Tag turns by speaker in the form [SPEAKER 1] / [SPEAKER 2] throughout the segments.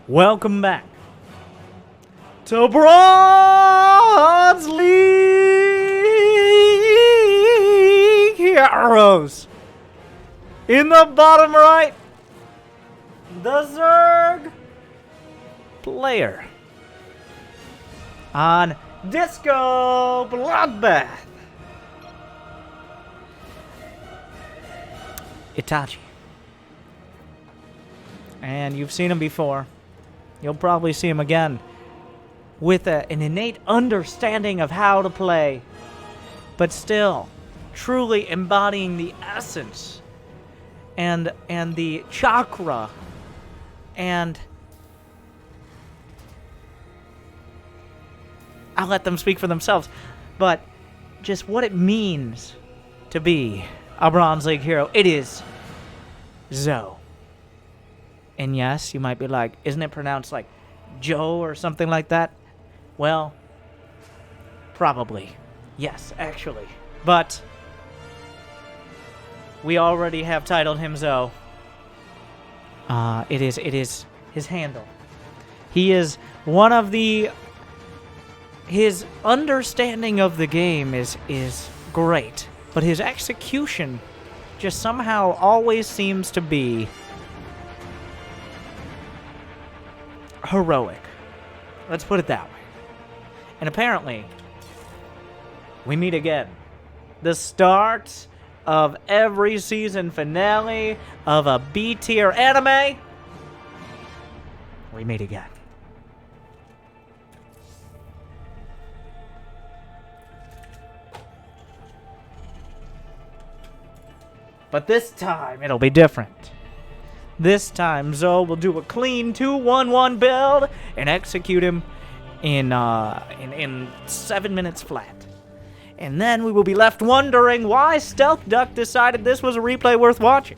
[SPEAKER 1] Welcome back to Bronze League Heroes. In the bottom right, the Zerg player on Disco Bloodbath, Itachi. And you've seen him before. You'll probably see him again with an innate understanding of how to play, but still truly embodying the essence and the chakra and I'll let them speak for themselves, but just what it means to be a Bronze League hero. It is Zhou. And yes, you might be like, isn't it pronounced like Joe or something like that? Well, probably. Yes, actually. But we already have titled him Zhou. It is his handle. He is one of the... His understanding of the game is great, but his execution just somehow always seems to be heroic. Let's put it that way. And apparently, we meet again. The start of every season finale of a B-tier anime. We meet again. But this time, it'll be different. This time, Zhou will do a clean 2-1-1 build and execute him in 7 minutes flat. And then we will be left wondering why Stealth Duck decided this was a replay worth watching.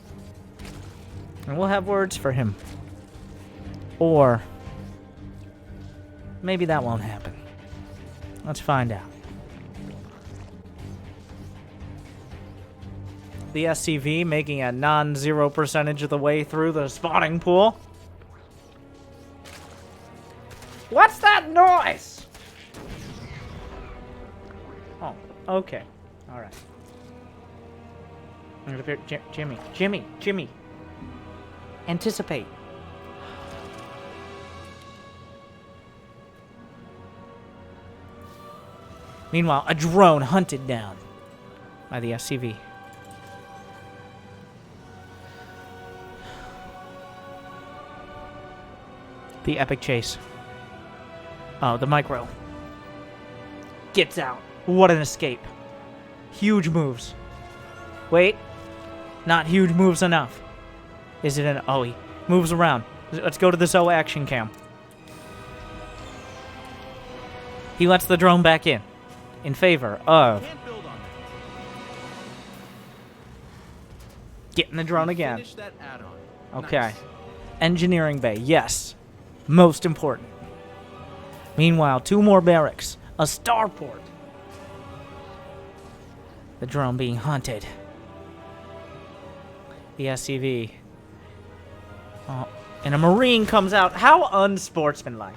[SPEAKER 1] And we'll have words for him. Or maybe that won't happen. Let's find out. The SCV making a non-zero percentage of the way through the spawning pool. What's that noise? Oh, okay. All right. I'm gonna Jimmy. Anticipate. Meanwhile, a drone hunted down by the SCV. The epic chase. Oh, the micro. Gets out. What an escape. Huge moves. Wait. Not huge moves enough. Is it an... Oh, he moves around. Let's go to the Zhou action cam. He lets the drone back in favor of... Getting the drone again. Okay. Nice. Engineering bay. Yes. Most important. Meanwhile, 2 more barracks. A starport. The drone being hunted. The SCV. Oh, and a Marine comes out. How unsportsmanlike.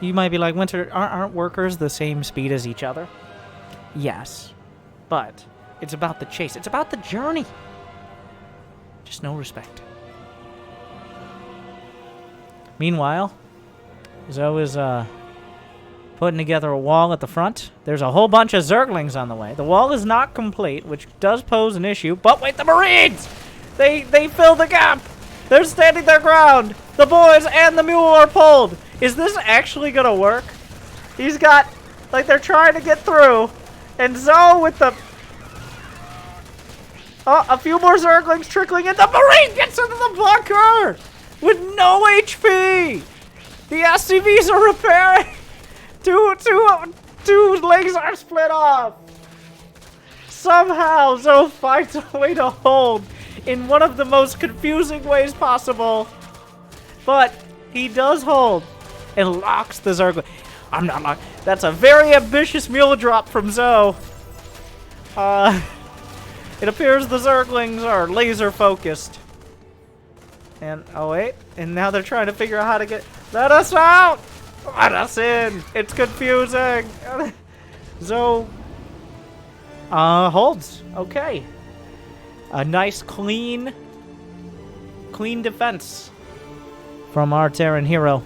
[SPEAKER 1] You might be like, Winter, aren't workers the same speed as each other? Yes. But it's about the chase. It's about the journey. Just no respect. Meanwhile, Zhou is putting together a wall at the front. There's a whole bunch of Zerglings on the way. The wall is not complete, which does pose an issue. But wait, the Marines! They fill the gap! They're standing their ground! The boys and the mule are pulled! Is this actually gonna work? He's got... Like, they're trying to get through. And Zhou with the... Oh, a few more Zerglings trickling in. The Marine gets into the bunker! With no HP! The SCVs are repairing! Two legs are split off! Somehow, Zhou finds a way to hold in one of the most confusing ways possible. But he does hold and locks the Zergling. I'm not locked. That's a very ambitious mule drop from Zhou. It appears the Zerglings are laser focused. And, oh wait, and now they're trying to figure out how to get... Let us out! Let us in! It's confusing! Zhou holds. Okay. A nice, clean defense from our Terran hero.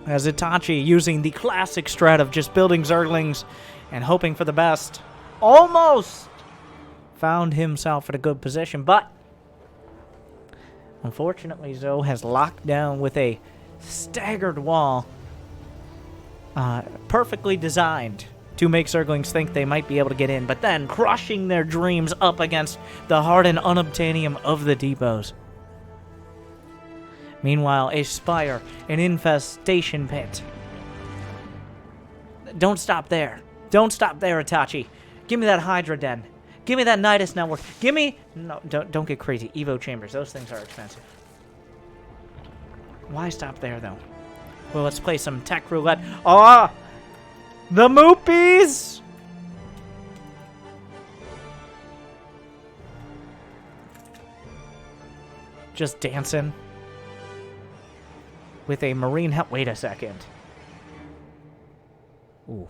[SPEAKER 1] As Itachi, using the classic strat of just building Zerglings and hoping for the best, almost found himself in a good position, but unfortunately Zhou has locked down with a staggered wall, perfectly designed to make Zerglings think they might be able to get in, but then crushing their dreams up against the hardened unobtainium of the depots. Meanwhile, a spire, an infestation pit. Don't stop there. Don't stop there, Itachi. Give me that Hydra Den. Give me that Nidus network. Give me... No, don't get crazy. Evo chambers. Those things are expensive. Why stop there, though? Well, let's play some tech roulette. Ah! The Moopies! Just dancing. With a marine help. Wait a second. Ooh.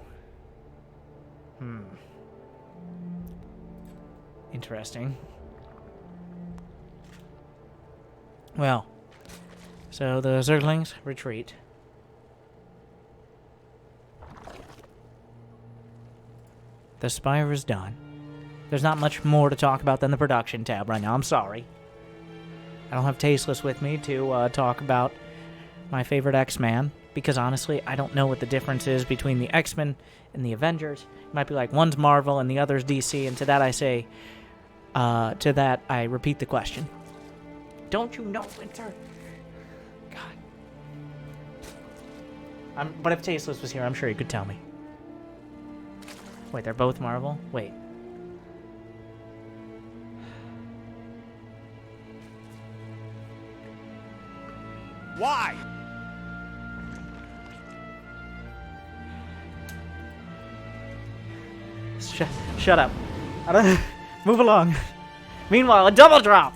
[SPEAKER 1] Interesting. Well, so the Zerglings retreat. The spire is done. There's not much more to talk about than the production tab right now. I'm sorry. I don't have Tasteless with me to talk about my favorite X-Man, because honestly, I don't know what the difference is between the X-Men and the Avengers. It might be like one's Marvel and the other's DC, and to that I say, to that I repeat the question. Don't you know, Winter? God. But if Tasteless was here, I'm sure he could tell me. Wait, they're both Marvel? Wait.
[SPEAKER 2] Why?
[SPEAKER 1] Shut up. Move along. Meanwhile, a double drop.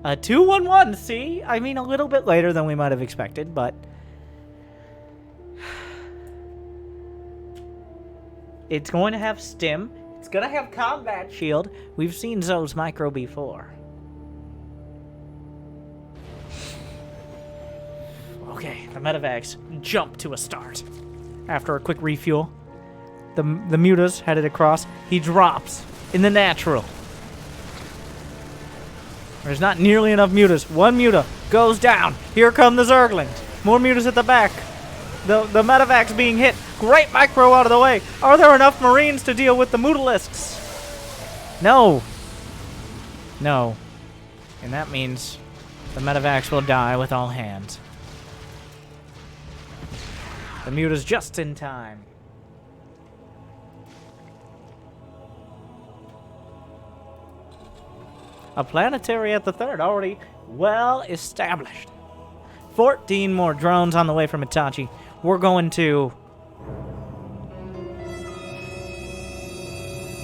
[SPEAKER 1] A 2-1-1, see? I mean, a little bit later than we might have expected, but... It's going to have stim. It's going to have combat shield. We've seen Zhou's micro before. Okay, the medevacs jump to a start. After a quick refuel, the mutas headed across. He drops in the natural. There's not nearly enough mutas. One muta goes down. Here come the Zerglings. More mutas at the back. The medevac's being hit. Great micro out of the way. Are there enough Marines to deal with the mutalisks? No. No. And that means the medevacs will die with all hands. The muta's just in time. A planetary at the third, already well established. 14 more drones on the way from Itachi. We're going to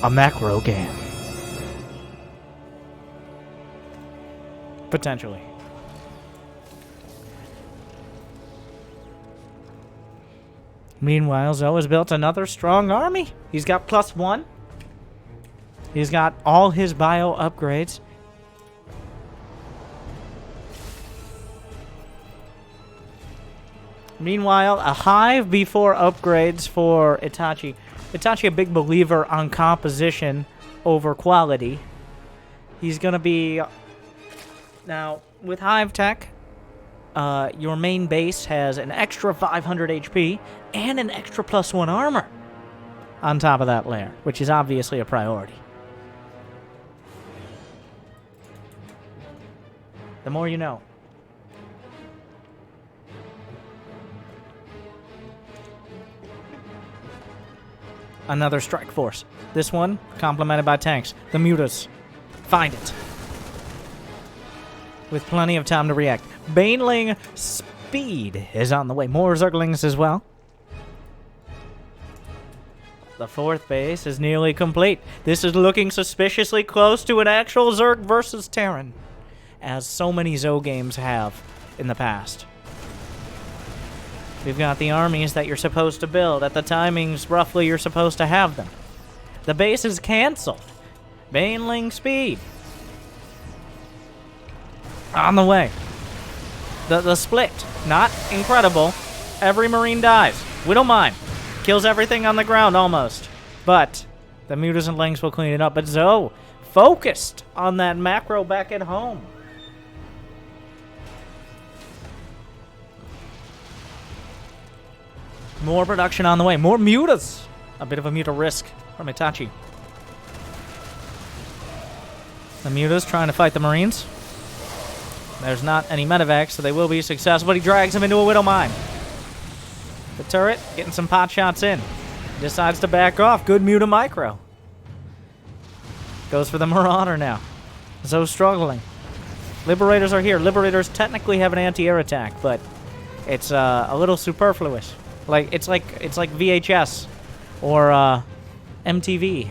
[SPEAKER 1] a macro game. Potentially. Meanwhile, Zhou has built another strong army. He's got +1. He's got all his bio upgrades. Meanwhile, a hive before upgrades for Itachi. Itachi, a big believer on composition over quality. He's going to be... Now, with hive tech, your main base has an extra 500 HP and an extra +1 armor on top of that layer, which is obviously a priority. The more you know. Another strike force. This one complemented by tanks. The mutas. Find it. With plenty of time to react. Baneling speed is on the way. More Zerglings as well. The fourth base is nearly complete. This is looking suspiciously close to an actual Zerg versus Terran, as so many Zhou games have in the past. We've got the armies that you're supposed to build at the timings roughly you're supposed to have them. The base is canceled. Baneling speed. On the way. The split. Not incredible. Every Marine dies. We don't mind. Kills everything on the ground almost. But the mutas and lings will clean it up. But Zhou focused on that macro back at home. More production on the way. More mutas. A bit of a muta risk from Itachi. The mutas trying to fight the Marines. There's not any medevacs, so they will be successful, but he drags him into a Widow Mine. The turret getting some pot shots in. Decides to back off. Good muta micro. Goes for the Marauder now. Zhou struggling. Liberators are here. Liberators technically have an anti-air attack, but it's a little superfluous. Like it's like VHS or MTV.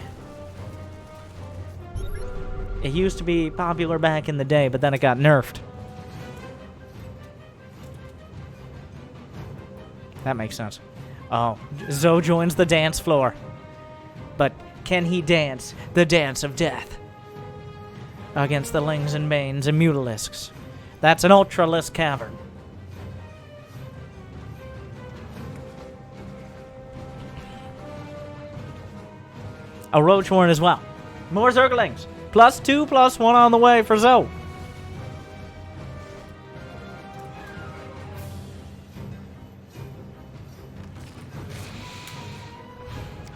[SPEAKER 1] It used to be popular back in the day, but then it got nerfed. That makes sense. Oh, Zhou joins the dance floor. But can he dance the dance of death against the Lings and Banes and Mutalisks? That's an Ultralisk cavern. A Roach Horn as well. More Zerglings. +2, +1 on the way for Zhou.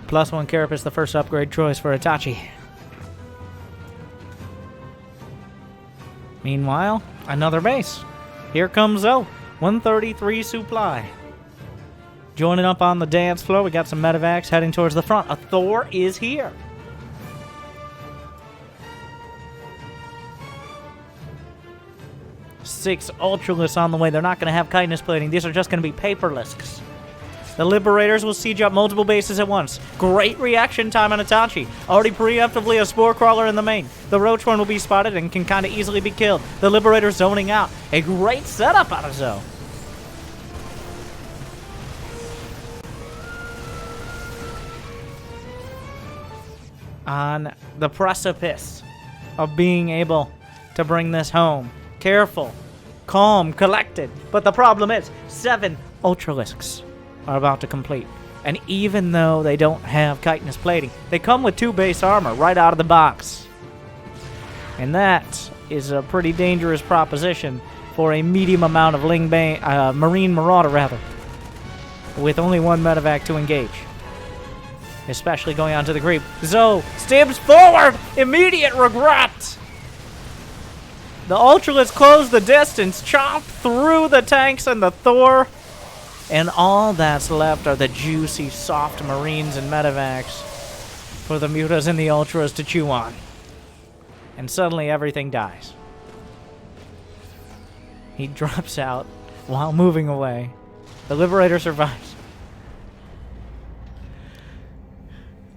[SPEAKER 1] +1 Carapace, the first upgrade choice for Itachi. Meanwhile, another base. Here comes Zhou. 133 supply. Joining up on the dance floor, we got some medevacs heading towards the front. A Thor is here. Six Ultralisks on the way. They're not going to have chitinous plating. These are just going to be paperlisks. The Liberators will siege up multiple bases at once. Great reaction time on Itachi. Already preemptively a Spore Crawler in the main. The Roach Horn will be spotted and can kind of easily be killed. The Liberators zoning out. A great setup out of Zhou. On the precipice of being able to bring this home. Careful, calm, collected. But the problem is, 7 Ultralisks are about to complete. And even though they don't have chitinous plating, they come with 2 base armor right out of the box. And that is a pretty dangerous proposition for a medium amount of Marine Marauder, with only 1 medevac to engage. Especially going onto the creep. Zhou stabs forward! Immediate regret! The Ultralisk close the distance, chomp through the tanks and the Thor, and all that's left are the juicy, soft Marines and medevacs for the mutas and the Ultras to chew on. And suddenly everything dies. He drops out while moving away. The Liberator survives.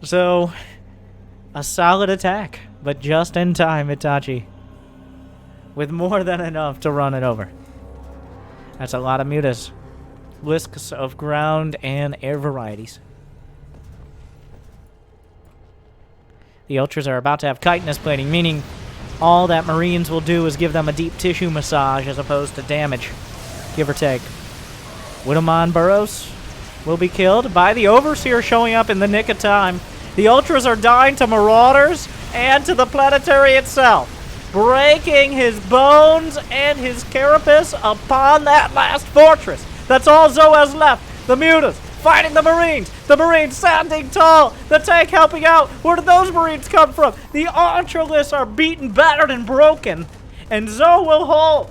[SPEAKER 1] So, a solid attack, but just in time, Itachi. With more than enough to run it over. That's a lot of mutas. Lisks of ground and air varieties. The Ultras are about to have chitinous plating, meaning all that Marines will do is give them a deep tissue massage as opposed to damage, give or take. Widowmon Burrows will be killed by the Overseer showing up in the nick of time. The Ultras are dying to Marauders and to the Planetary itself, breaking his bones and his carapace upon that last fortress. That's all Zhou has left. The mutas fighting the Marines. The Marines standing tall. The tank helping out. Where did those Marines come from? The Ultralisks are beaten, battered, and broken. And Zhou will hold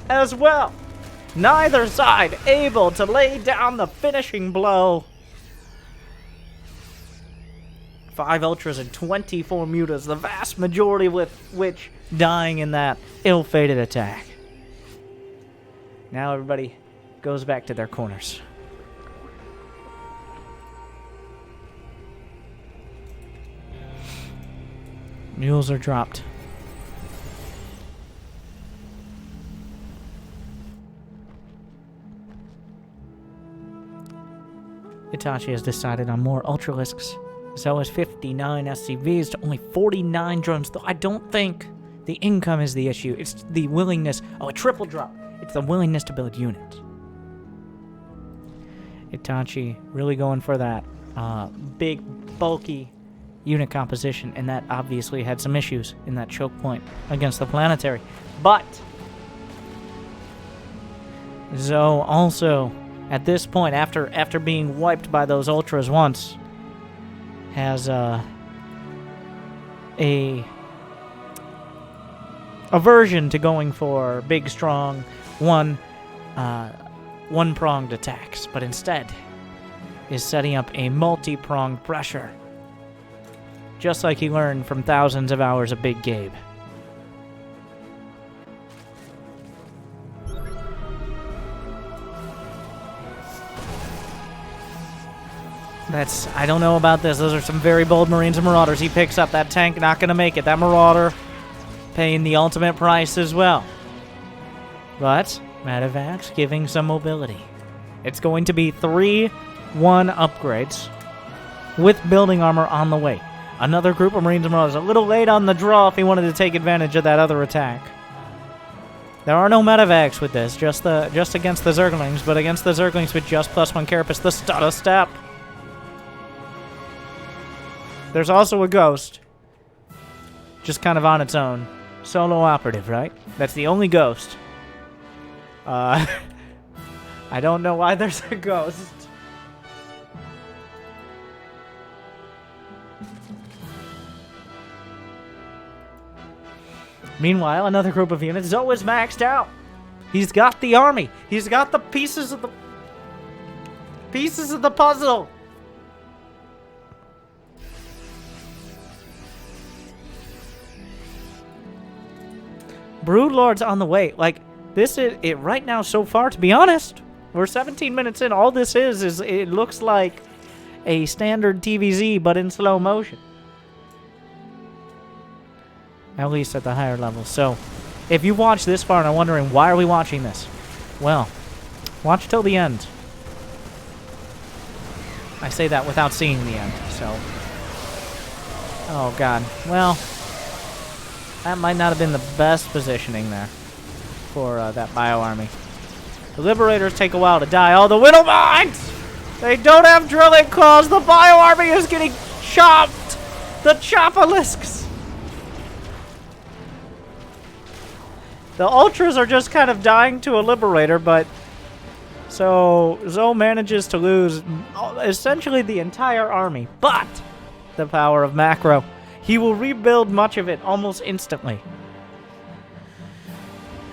[SPEAKER 1] as well. Neither side able to lay down the finishing blow. 5 Ultras and 24 mutas, the vast majority with which dying in that ill-fated attack. Now everybody goes back to their corners. Mules are dropped. Itachi has decided on more Ultralisks. Zhou has 59 SCVs to only 49 drones, though I don't think the income is the issue. It's the willingness. Oh, a triple drop. It's the willingness to build units. Itachi really going for that big, bulky unit composition, and that obviously had some issues in that choke point against the planetary. But Zhou also, at this point, after being wiped by those ultras once, has a aversion to going for big, strong, one-pronged attacks, but instead is setting up a multi-pronged pressure, just like he learned from thousands of hours of Big Gabe. I don't know about this. Those are some very bold Marines and Marauders. He picks up that tank, not going to make it. That Marauder paying the ultimate price as well. But Medevacs giving some mobility. It's going to be 3-1 upgrades with building armor on the way. Another group of Marines and Marauders. A little late on the draw if he wanted to take advantage of that other attack. There are no Medevacs with this, just against the Zerglings, but against the Zerglings with just +1 Carapace, the Stutter Step. There's also a Ghost, just kind of on its own. Solo operative, right? That's the only Ghost. I don't know why there's a Ghost. Meanwhile, another group of units. Zhou is maxed out. He's got the army. He's got the pieces of the puzzle. Broodlord's on the way. Like, this is it right now so far, to be honest. We're 17 minutes in. All this is it looks like a standard TVZ, but in slow motion. At least at the higher levels. So, if you watch this far and are wondering, why are we watching this? Well, watch till the end. I say that without seeing the end, so. Oh, God. Well, that might not have been the best positioning there for that bio army. The Liberators take a while to die. Oh, the Widowmines! They don't have drilling claws. The bio army is getting chopped. The Chopalisks. The Ultras are just kind of dying to a Liberator, but so Zhou manages to lose essentially the entire army. But the power of macro. He will rebuild much of it almost instantly.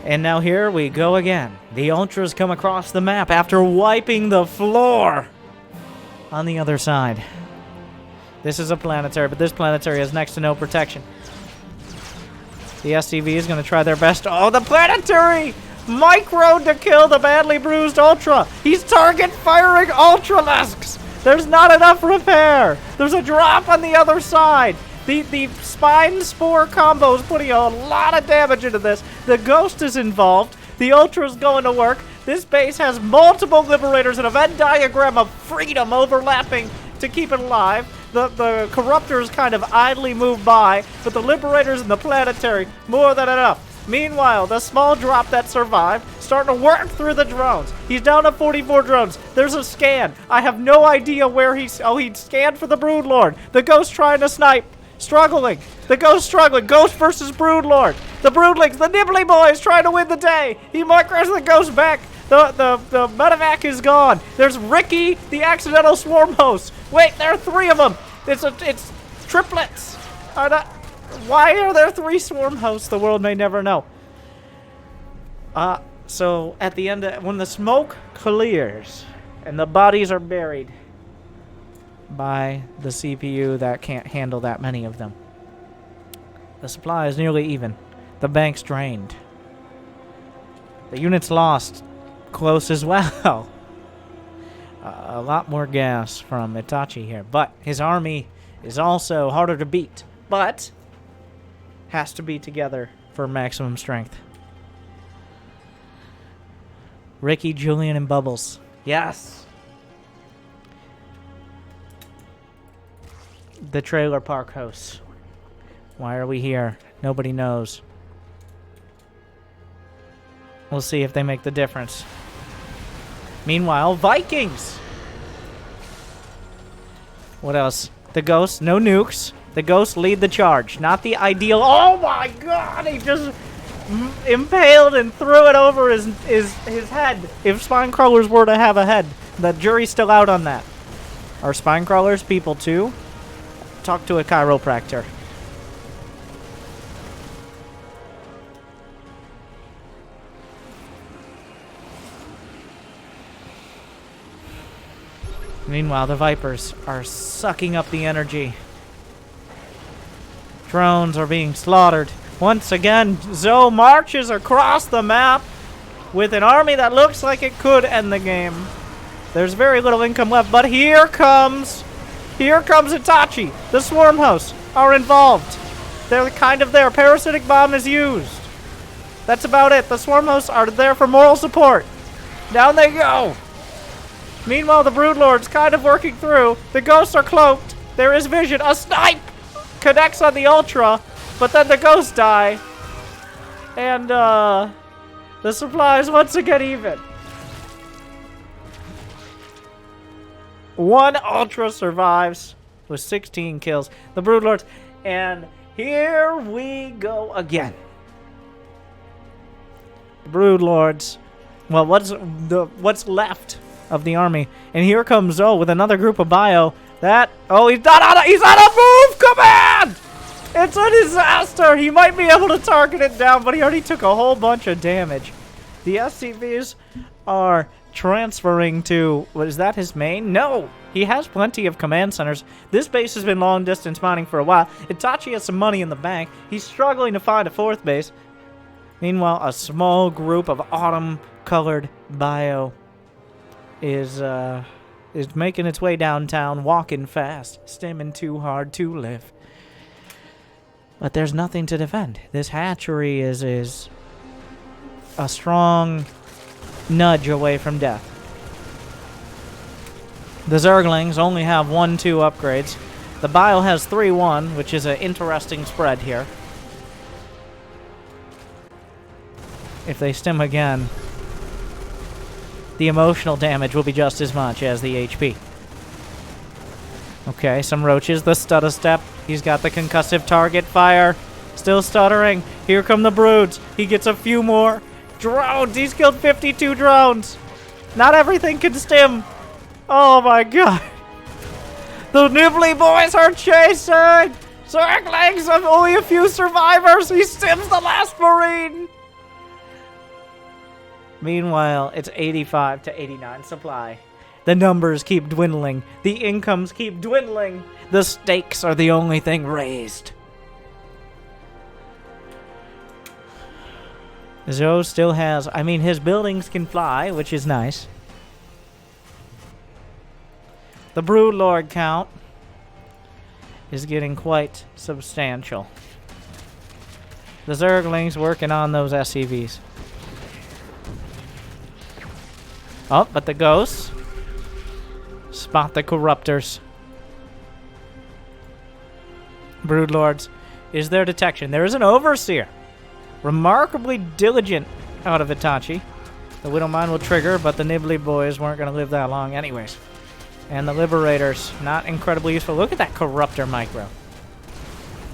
[SPEAKER 1] And now here we go again. The Ultras come across the map after wiping the floor on the other side. This is a planetary, but this planetary has next to no protection. The SCV is going to try their best. Oh, the planetary! Micro to kill the badly bruised Ultra. He's target firing Ultralisks. There's not enough repair. There's a drop on the other side. The Spine Spore combo is putting a lot of damage into this. The Ghost is involved. The Ultra's going to work. This base has multiple Liberators and a Venn diagram of freedom overlapping to keep it alive. The Corruptors kind of idly move by, but the Liberators and the Planetary, more than enough. Meanwhile, the small drop that survived, starting to work through the drones. He's down to 44 drones. There's a scan. I have no idea where he's... Oh, he scanned for the Broodlord. The Ghost trying to snipe. Struggling. The Ghost struggling. Ghost versus Broodlord. The Broodlings, the Nibbly Boys trying to win the day. He micros the Ghost back. The Medevac is gone. There's Ricky, the accidental swarm host. Wait, there are 3 of them. It's triplets. Why are there 3 swarm hosts? The world may never know. So at the end, when the smoke clears and the bodies are buried by the CPU that can't handle that many of them, the supply is nearly even. The bank's drained. The units lost close as well. A lot more gas from Itachi here, but his army is also harder to beat. But has to be together for maximum strength. Ricky, Julian, and Bubbles. Yes! The trailer park hosts. Why are we here? Nobody knows. We'll see if they make the difference. Meanwhile, Vikings! What else? The Ghosts, no nukes. The Ghosts lead the charge. Not the ideal. Oh my god! He just impaled and threw it over his head. If spine crawlers were to have a head. The jury's still out on that. Are spine crawlers people too? Talk to a chiropractor. Meanwhile, the Vipers are sucking up the energy. Drones are being slaughtered. Once again, Zhou marches across the map with an army that looks like it could end the game. There's very little income left, but here comes Itachi. The Swarm Hosts are involved. They're kind of there. Parasitic Bomb is used. That's about it. The Swarm Hosts are there for moral support. Down they go. Meanwhile, the Broodlord's kind of working through. The Ghosts are cloaked. There is vision. A snipe connects on the Ultra, but then the Ghosts die. And, the supplies once again even. One Ultra survives with 16 kills. The Broodlords. And here we go again. The Broodlords. Well, what's left of the army? And here comes Zhou with another group of bio. He's on a move command! It's a disaster! He might be able to target it down, but he already took a whole bunch of damage. The SCVs are transferring to... Is that his main? No! He has plenty of command centers. This base has been long distance mining for a while. Itachi has some money in the bank. He's struggling to find a fourth base. Meanwhile, a small group of autumn-colored bio is making its way downtown, walking fast, stimming too hard to live. But there's nothing to defend. This hatchery is a strong nudge away from death. The Zerglings only have 1-2 upgrades. The Bile has 3-1, which is an interesting spread here. If they stim again, the emotional damage will be just as much as the HP. Okay, some roaches. The stutter step. He's got the concussive target fire. Still stuttering. Here come the broods. He gets a few more. Drones. He's killed 52 drones. Not everything can stim. Oh my god. The Nibbly boys are chasing. Zerglings have only a few survivors. He stims the last Marine. Meanwhile, it's 85 to 89 supply. The numbers keep dwindling. The incomes keep dwindling. The stakes are the only thing raised. Zhou still has... I mean, his buildings can fly, which is nice. The Broodlord count is getting quite substantial. The Zerglings working on those SCVs. Oh, but the Ghosts spot the Corruptors. Broodlords is their detection. There is an Overseer. Remarkably diligent out of Itachi. The Widowmine will trigger, but the Nibbly boys weren't going to live that long anyways. And the Liberators, not incredibly useful. Look at that Corruptor micro.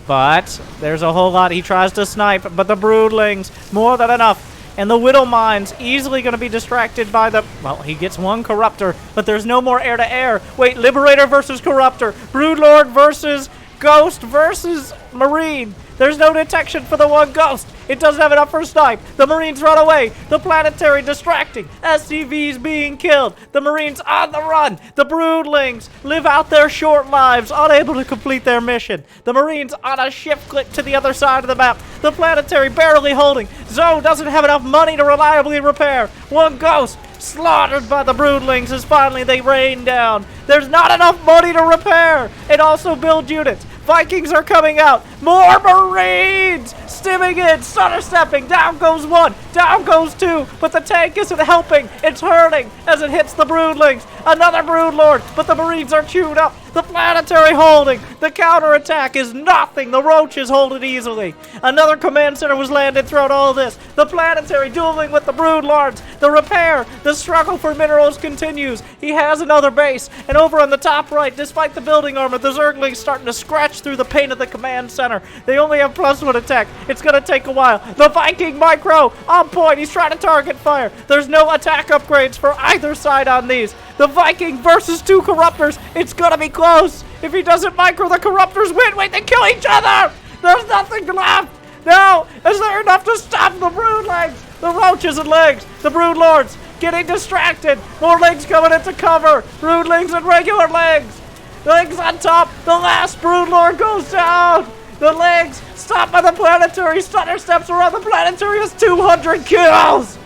[SPEAKER 1] But there's a whole lot. He tries to snipe, but the Broodlings, more than enough. And the Widowmine's easily going to be distracted by the... Well, he gets one Corruptor, but there's no more air-to-air. Wait, Liberator versus Corruptor. Broodlord versus Ghost versus Marine. There's no detection for the one Ghost. It doesn't have enough for a snipe. The Marines run away. The Planetary distracting. SCVs being killed. The Marines on the run. The Broodlings live out their short lives, unable to complete their mission. The Marines on a shift click to the other side of the map. The Planetary barely holding. Zhou doesn't have enough money to reliably repair. One Ghost slaughtered by the Broodlings as finally they rain down. There's not enough money to repair and also build units. Vikings are coming out. More Marines! Stimming in, stutter stepping. Down goes one, down goes two. But the tank isn't helping. It's hurting as it hits the broodlings. Another broodlord, but the Marines are chewed up. The planetary holding. The counterattack is nothing. The roaches hold it easily. Another command center was landed throughout all this. The planetary dueling with the broodlords. The repair. The struggle for minerals continues. He has another base. And over on the top right, despite the building armor, the Zerglings starting to scratch through the paint of the command center. They only have +1 attack. It's going to take a while. The Viking micro on point. He's trying to target fire. There's no attack upgrades for either side on these. The Viking versus 2 corruptors. It's going to be close. If he doesn't micro, the corruptors win. Wait, they kill each other. There's nothing left. No. Is there enough to stop the broodlings? The roaches and legs. The broodlords getting distracted. More legs coming into cover. Broodlings and regular legs. Legs on top. The last broodlord goes down. The legs stopped by the planetary. Stutter steps around the planetary has 200 kills.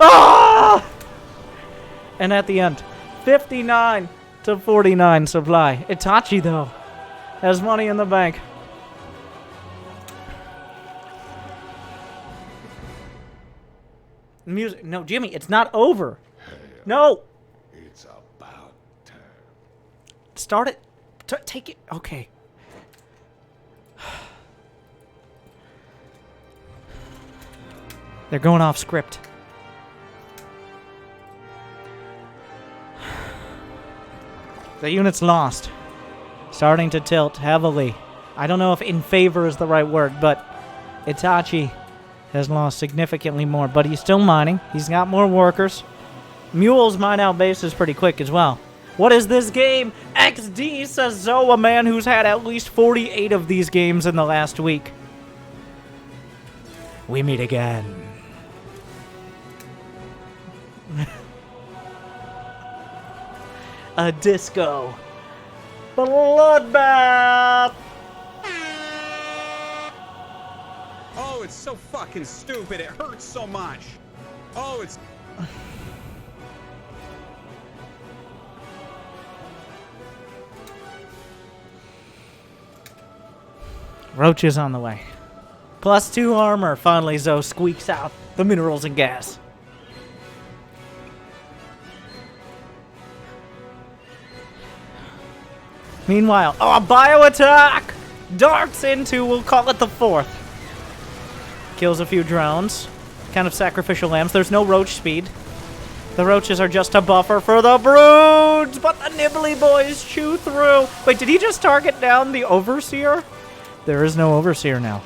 [SPEAKER 1] Ah! And at the end, 59 to 49 supply. Itachi, though, has money in the bank. Music. No, Jimmy, it's not over. No.
[SPEAKER 3] It's about time.
[SPEAKER 1] Start it. Take it. Okay. They're going off script. The unit's lost. Starting to tilt heavily. I don't know if in favor is the right word, but Itachi has lost significantly more. But he's still mining. He's got more workers. Mules mine out bases pretty quick as well. What is this game? XD, says Zhou, a man who's had at least 48 of these games in the last week. We meet again. A disco bloodbath.
[SPEAKER 2] Oh, it's so fucking stupid. It hurts so much. Oh, it's...
[SPEAKER 1] Roaches on the way. +2 armor. Finally, Zhou squeaks out the minerals and gas. Meanwhile, a bio attack! Darts into, we'll call it the 4th. Kills a few drones. Kind of sacrificial lambs. There's no roach speed. The roaches are just a buffer for the broods, but the nibbly boys chew through. Wait, did he just target down the overseer? There is no overseer now.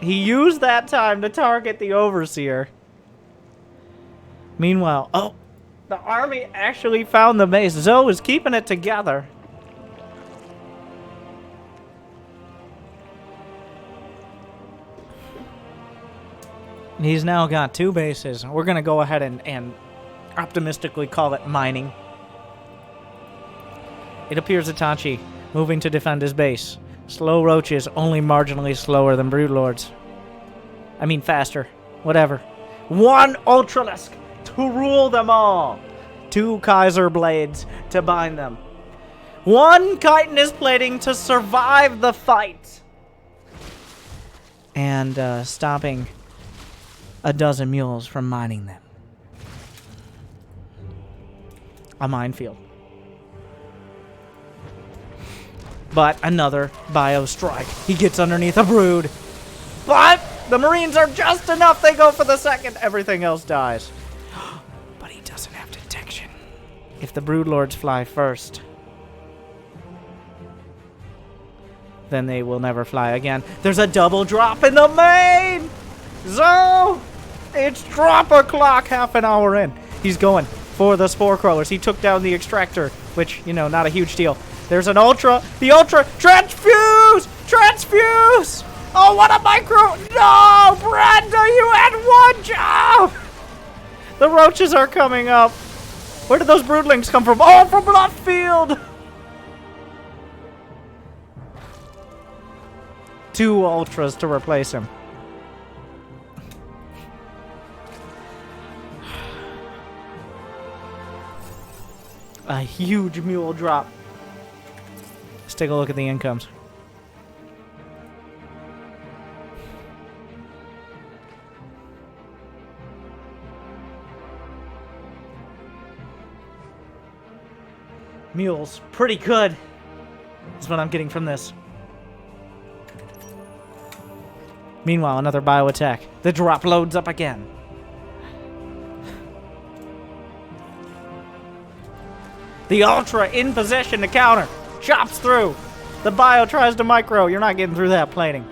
[SPEAKER 1] He used that time to target the overseer. Meanwhile, oh, the army actually found the base. Zhou is keeping it together. He's now got 2 bases. We're going to go ahead and optimistically call it mining. It appears Itachi moving to defend his base. Slow roaches, only marginally slower than broodlords. I mean faster. Whatever. 1 Ultralisk to rule them all. 2 Kaiser blades to bind them. 1 chitinous plating to survive the fight. And stopping a dozen mules from mining them. A minefield. But another bio strike. He gets underneath a brood. But the Marines are just enough. They go for the 2nd. Everything else dies. But he doesn't have detection. If the broodlords fly first, then they will never fly again. There's a double drop in the main. Zhou! It's drop o'clock, half an hour in. He's going for the spore crawlers. He took down the extractor, which, you know, not a huge deal. There's an ultra. The ultra. Transfuse! Transfuse! Oh, what a micro. No, Brenda, you had 1 job. The roaches are coming up. Where did those broodlings come from? Oh, from left field. 2 ultras to replace him. A huge mule drop. Let's take a look at the incomes. Mules, pretty good. That's what I'm getting from this. Meanwhile, another bio attack. The drop loads up again. The Ultra in position to counter. Chops through. The bio tries to micro. You're not getting through that plating.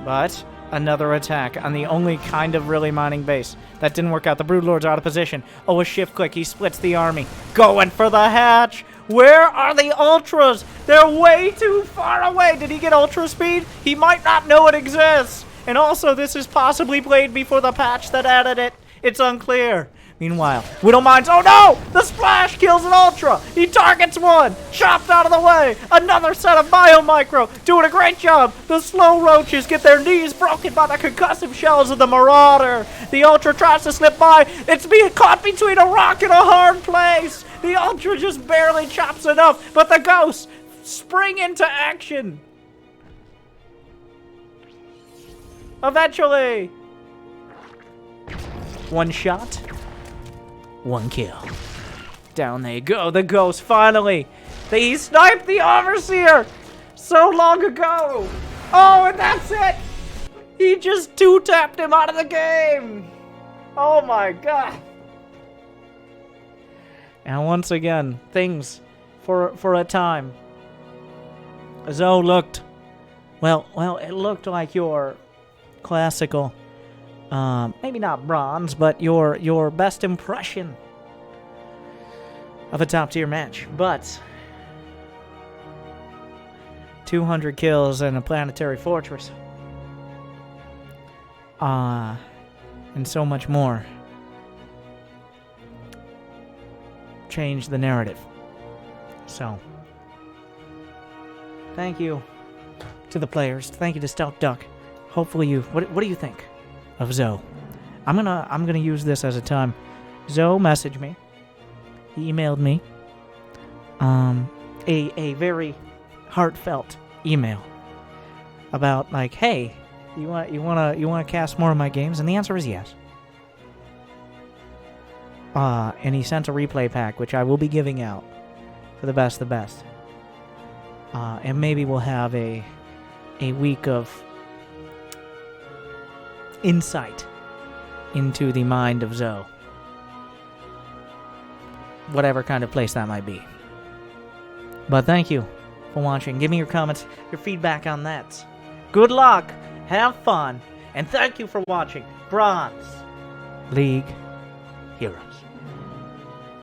[SPEAKER 1] But another attack on the only kind of really mining base. That didn't work out. The Broodlord's out of position. Oh, a shift click. He splits the army. Going for the hatch. Where are the Ultras? They're way too far away. Did he get Ultra speed? He might not know it exists. And also, this is possibly played before the patch that added it. It's unclear. Meanwhile, Widow Mines. Oh no! The splash kills an Ultra! He targets one! Chopped out of the way! Another set of Biomicro! Doing a great job! The slow roaches get their knees broken by the concussive shells of the Marauder! The Ultra tries to slip by! It's being caught between a rock and a hard place! The Ultra just barely chops enough, but the Ghosts spring into action! Eventually! One shot. One kill. Down they go. The Ghost finally. They sniped the Overseer so long ago. Oh, and that's it. He just two-tapped him out of the game. Oh my god. And once again, things for a time. Zhou looked, well, it looked like your classical. Maybe not bronze, but your best impression of a top-tier match. But 200 kills and a planetary fortress. And so much more. Changed the narrative. So, thank you to the players. Thank you to Stealth Duck. Hopefully you... What do you think of Zhou? I'm gonna use this as a time. Zhou messaged me. He emailed me. A very heartfelt email about like, hey, you wanna cast more of my games? And the answer is yes. And he sent a replay pack, which I will be giving out for the best of the best. And maybe we'll have a week of insight into the mind of Zhou. Whatever kind of place that might be. But thank you for watching. Give me your comments, your feedback on that. Good luck, have fun, and thank you for watching Bronze League Heroes.